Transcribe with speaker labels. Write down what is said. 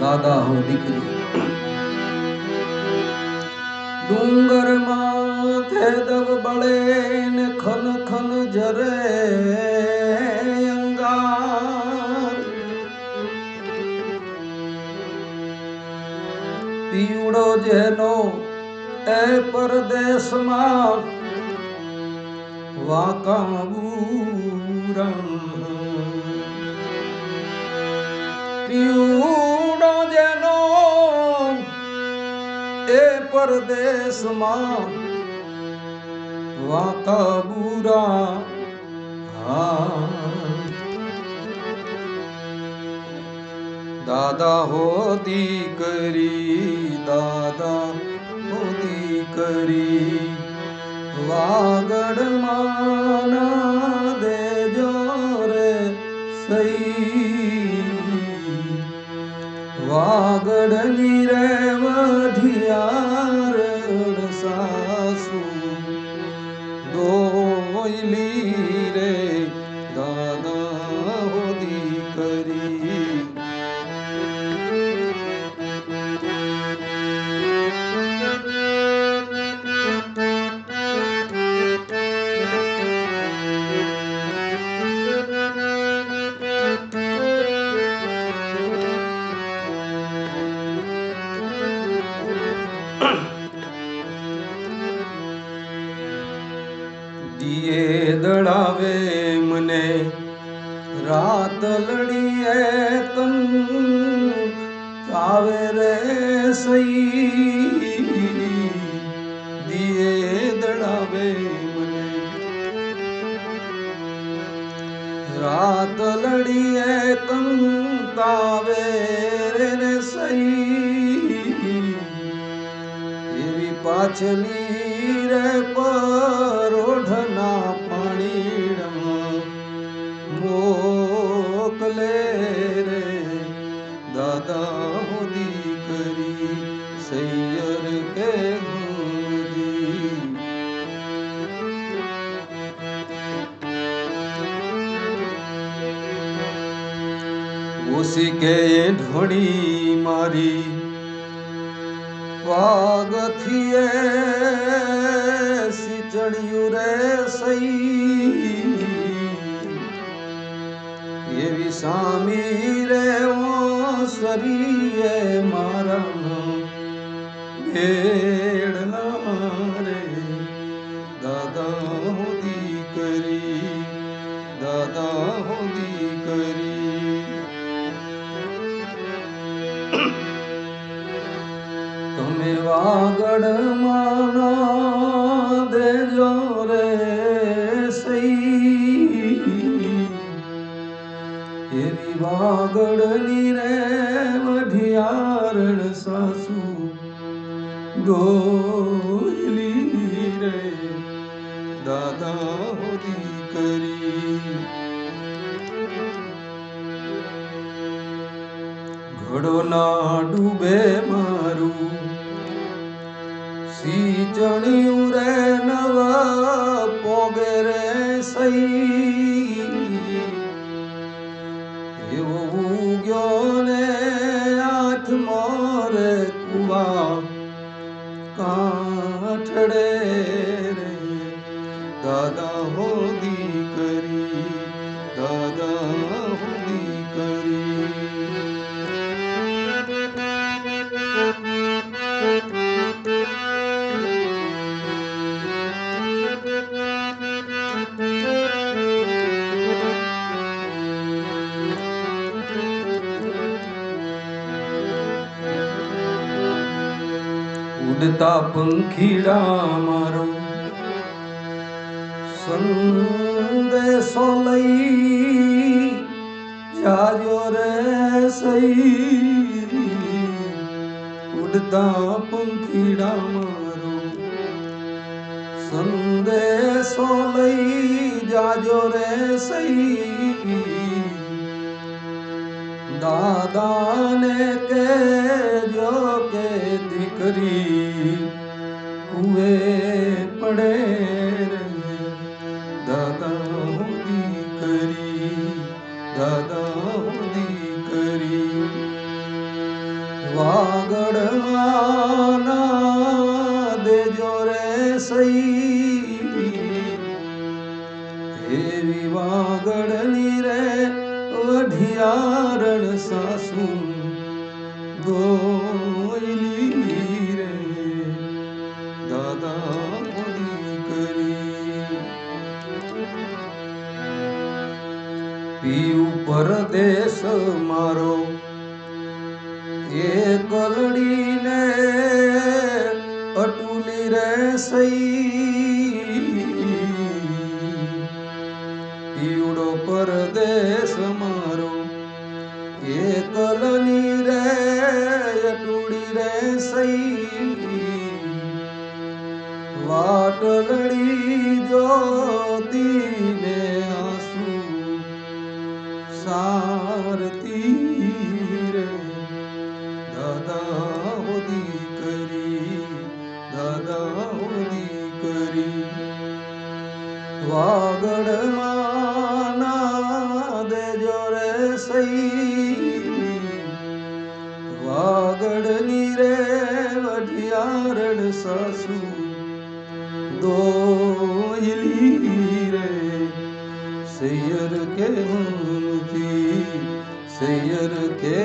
Speaker 1: દાદા હો દીકરી ડુંગર માથે દવ બળે ને ખન ખન જરે અંગાર પીવડો જેનો એ પરદેશમાં વાકાબુરા પીવડો જેનો એ પરદેશમાં વાકાબુરા હા દાદા હો દીકરી દાદા હો દીકરી વાગડ માના દેજો રે સઈ વાગડ ની રે વઢિયાર સાસુ દોયલી રે દાદા હો દીકરી દિયે દડાવે મને રાત લડીએ તન આવે રે સઈ દિયે દડાવે મને રાત લડીએ તન આવે રે સઈ એવી પાછલી રે પરોઢના પાણીમાં મોકલે રે દાદા હો દીકરી સૈયર કે ગુંદી ઓસી કે ઢોળી મારી વાગથીએ સિચડ્યું રે સઈ એવી સામી રે ઓસરીએ મારા ભેડના રે દાદા હો દીકરી દાદા હો દીકરી તમે વાગડ માના દેજો રે સઈ એવી વાગડની રે વઢિયારણ સાસુ ગોયલી રે દાદા હો દીકરી ઘડો ના ડૂબે મારું સિંચણિયું રે નવ પોગે રે સઈ એવો ઉગ્યો ને હાથમો રે કુવા કાઠડે રે દાદા હો દીકરી દાદા હો દીકરી ઉડતા પંખીડા મારો સંદેશો લઈ જાજો રે સઈ ઉડતા પંખીડા મારો સંદેશો લઈ જાજો રે સઈ દાદાને કહેજો કે દીકરી કુએ પડે રે દાદા હો દીકરી દાદા દીકરી વાગડમાં ના દેજો રે સઈ એવી વાગડની રે વઢિયારણ સાસુ ગોયલી રે દાદા દીકરી પીયું પરદેશ મારો એ કલડીને અટુલી રે સઈ પીવડો પરદેશ મારો એ કલની રે અટુડી રે સઈ વાટલડી જ્યોતિને આંસુ સારતી રે દાદા દીકરી દાદા દીકરી વાગડમાં ના દેજો રે સઈ વાગડની રે વઢિયારણ સાસુ દોયલી રે સૈયર કે મનથી સૈયર કે